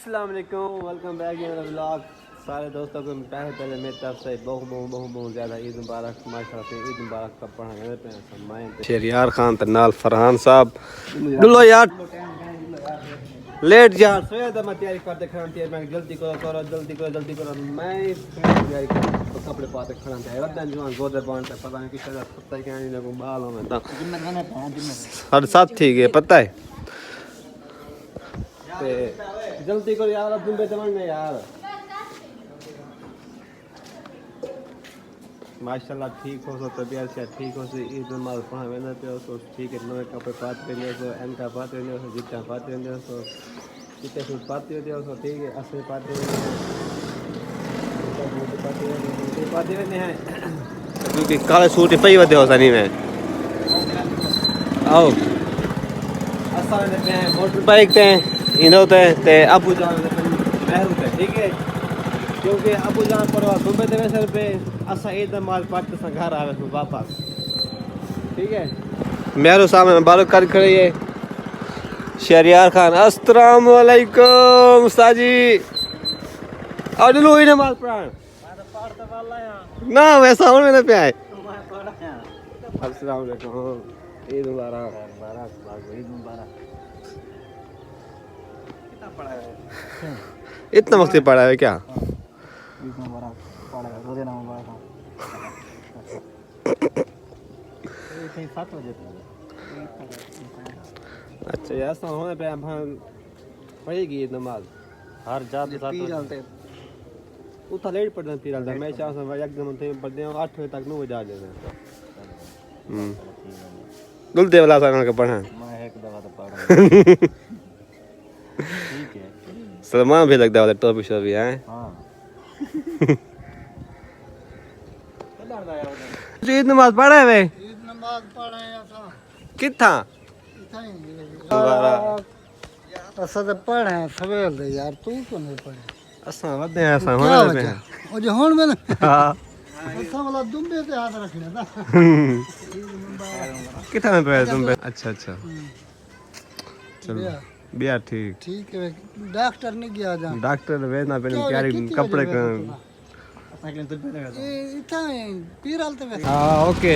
अस्सलाम वालेकुम, welcome back to मेरा व्लॉग। सारे दोस्तों को पहले मेरी तरफ से बहुत ज़्यादा ईद मुबारक। माशाल्लाह से ईद मुबारक सब पढ़ा पे शेरियार खान ते नाल फरहान साहब दुल्लो यार लेट यार सोया था। मैं तैयारी करते खड़ा तैयारी मैं जल्दी करो मैं तैयारी कर कपड़े पाते खड़ा था रद्दन जवान गोदर बांध पता नहीं किस तरह पता क्या नहीं लगो बाल हो मैं ता हर साथ ठीक है पता है ते जल्दी करो यार अब दुबे तमन्ना यार। माशाल्लाह ठीक हो सो तबीयत से ठीक हो से ईद नमाज पढ़ा वेंदा पे तो ठीक है। नए कपड़े पाते वेंदे सो एनका पाते वेंदे सो जिता पाते वेंदे सो जिते सूट पाते वेंदे सो ठीक है। असली पाते वेंदे हैं क्योंकि काले सूट पई वदे हो सनी में आओ असा ने मोटर बाइक ते इनो ते अबू जान महरू ते ठीक है। क्योंकि अबू जान पर दुबई ते वैसे पे असा ईद नमाज पढ़ के घर आवे सो वापस ठीक है। मेरे सामने बालक कर खड़े है शहरियार खान। अस्सलाम वालेकुम उस्ताद जी और लो ही नमाज पढ़ान ना वैसा हो मैंने पे आए। अस्सलाम वालेकुम ईद मुबारक ईद मुबारक। कितना पढ़ा है इतना वक्त पढ़ा है क्या? अच्छा ऐसा होने पे पड़ेगी नमाज हर जात जाते उतना लेट पढ़ना फिर मैं चाह एकदम पढ़ते 8 बजे तक 9 बजे आ जाते गुलते वाला सा का पढ़ा मैं एक दफा तो पढ़ा ठीक है। सलमान भी लगता है टॉपिक शॉपी है हां ईद नमाज पढ़ा है ईद नमाज पढ़ा है ऐसा किथा असा तो पढ़े सवेल दे यार तू क्यों नहीं पढ़े असा वदे असा होने पे ओ जो हुन में हां असा वाला दुम्बे पे हाथ रखने था किथा में पे दुम्बे अच्छा अच्छा चलो बिया ठीक ठीक है। डॉक्टर नहीं गया जा डॉक्टर वेना पे तैयारी कपड़े का ये इतना पीरल ते हां ओके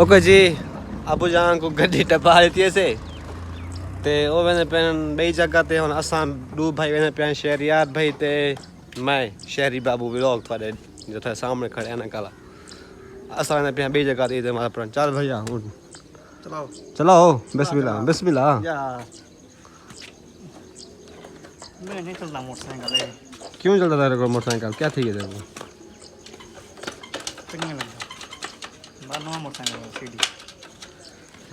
ओके जी अबू जान को गड्डी टपा लेती से ते ओ वेने पेन बई जगह ते हुन असा दो भाई वेने पेन शहरियार भाई ते मैं शहरी बाबू व्लॉग पर जो था सामने खड़े हैं ना काला असा वेने पेन बई जगह ते हमारा प्रण चल भैया चलाओ चलाओ बिस्मिल्लाह बिस्मिल्लाह या मैं नहीं चलता मोटरसाइकिल है क्यों चलता तेरे को मोटरसाइकिल क्या थी तेरे को पिंग लगा बार मोटरसाइकिल सीडी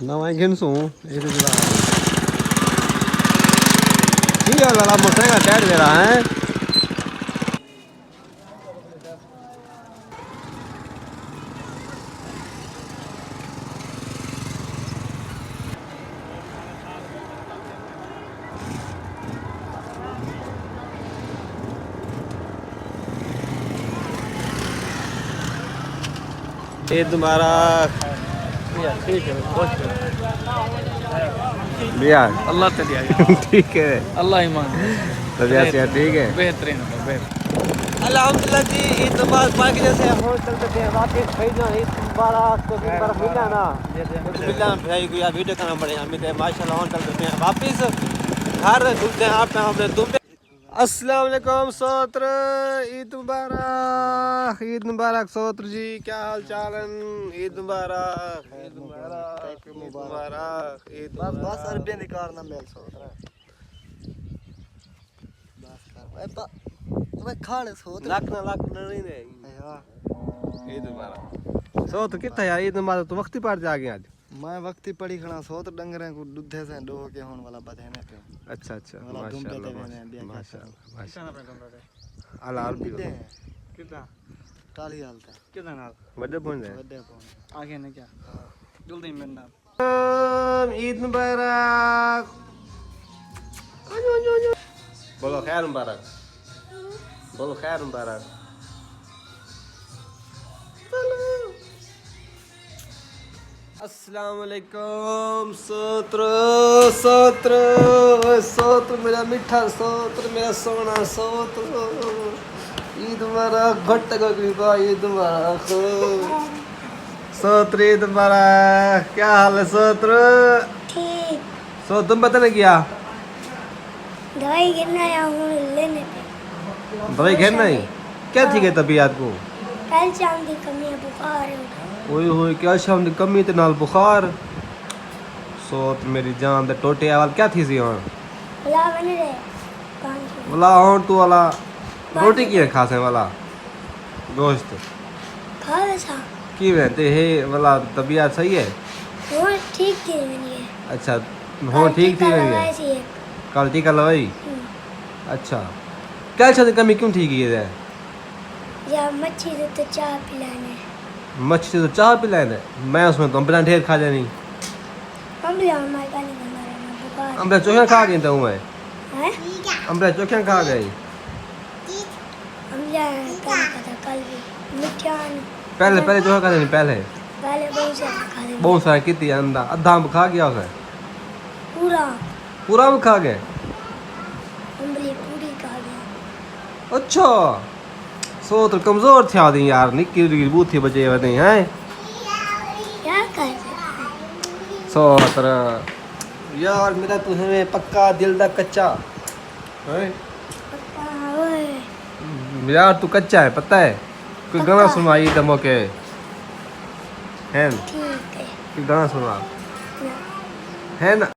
ना मैं घिनसू ये तो चला ठीक है लड़ा मोटरसाइकिल टायर दे रहा है ईद मुबारक ठीक है बिया अल्लाह ते दिया ठीक है अल्लाह ईमान तबीयत से ठीक है बेहतरीन बेहतरीन अल्हम्दुलिल्लाह जी ईद नमाज पढ़ के जैसे हम चलते थे वापस खरीदना ईद मुबारक तो मुबारक मिला ना बिस्मिल्लाह भाई को यार वीडियो करना पड़ेगा हम तो माशाल्लाह हम चलते हैं वापस घर ढूंढते हैं आप हमने तुम अस्सलाम वालेकुम सोत्र ईद मुबारक सोत्र जी क्या हाल चाल है? ईद मुबारक ईद मुबारक ईद बस बस अरबी निकारना मेल सोत्र बस कर मैं खाने सोत्र लाख नहीं दे ईद मुबारक सोत्र कितना यार ईद मुबारक तो वक्ती पार जा गया आज मैं वक्ती पड़ी खड़ा सोत्र डंगरे को दूधे से डो के होने वाला बधेने पे अच्छा अच्छा माशाल्लाह माशाल्लाह अला अरबी कितना काली हालत है कितना नाल बड़े पहुंच गए बड़े पहुंच आगे ने क्या जल्दी मिलना ईद मुबारक बोलो खैर मुबारक बोलो खैर मुबारक अस्सलाम वालेकुम सोत्र सोत्र सोत्र मेरा मीठा सोत्र मेरा सोना सोत्र ईद मुबारक घट का ईद मुबारक सोत्र ईद मुबारक क्या हाल है सोत्र ठीक सो तुम पता नहीं क्या दवाई गिरना आया हूँ लेने पे दवाई खेलना ही क्या थी गई तबीयत को कैल्शियम की कमी है बुखार है ओए होए क्या शाम दी कमी ते नाल बुखार सोत मेरी जान दे टोटे वाल क्या थी सी हुन बुला बन रहे पाँच वाला हुन तू वाला रोटी की खासे वाला दोस्त खा वैसा की रहते है वाला तबीयत सही है वो ठीक थी मेरी अच्छा हो ठीक थी रही है है कल टीका लगाई अच्छा क्या दी कमी क्यों ठीक है या मच्छी से तो चाय पिलाने मच्छी से तो चाह पिलाए मैं उसमें तो अम्बला ढेर खा जानी हम भी हमारे का नहीं बना रहे बुखार अम्बला चोखा खा गई तो मैं है अम्बला चोखा खा गई हम जाए कल भी मिठान पहले पहले चोखा खा जानी पहले पहले बहुत सारा खा दे बहुत सारा कितनी अंदा अद्धा अम्ब खा गया उसे पूरा पूरा अम्ब खा गए उंगली पूरी खा गया अच्छा सो तो कमजोर थे आदमी यार निक्की निक्की बूथी बचे हुए नहीं हैं क्या कर सकते सो तरह यार मेरा तुम्हें पक्का दिल दा कच्चा है पक्का ओए यार तू कच्चा है पता है कोई गाना सुनाई तो मौके है ठीक है कोई गाना सुना ना। है ना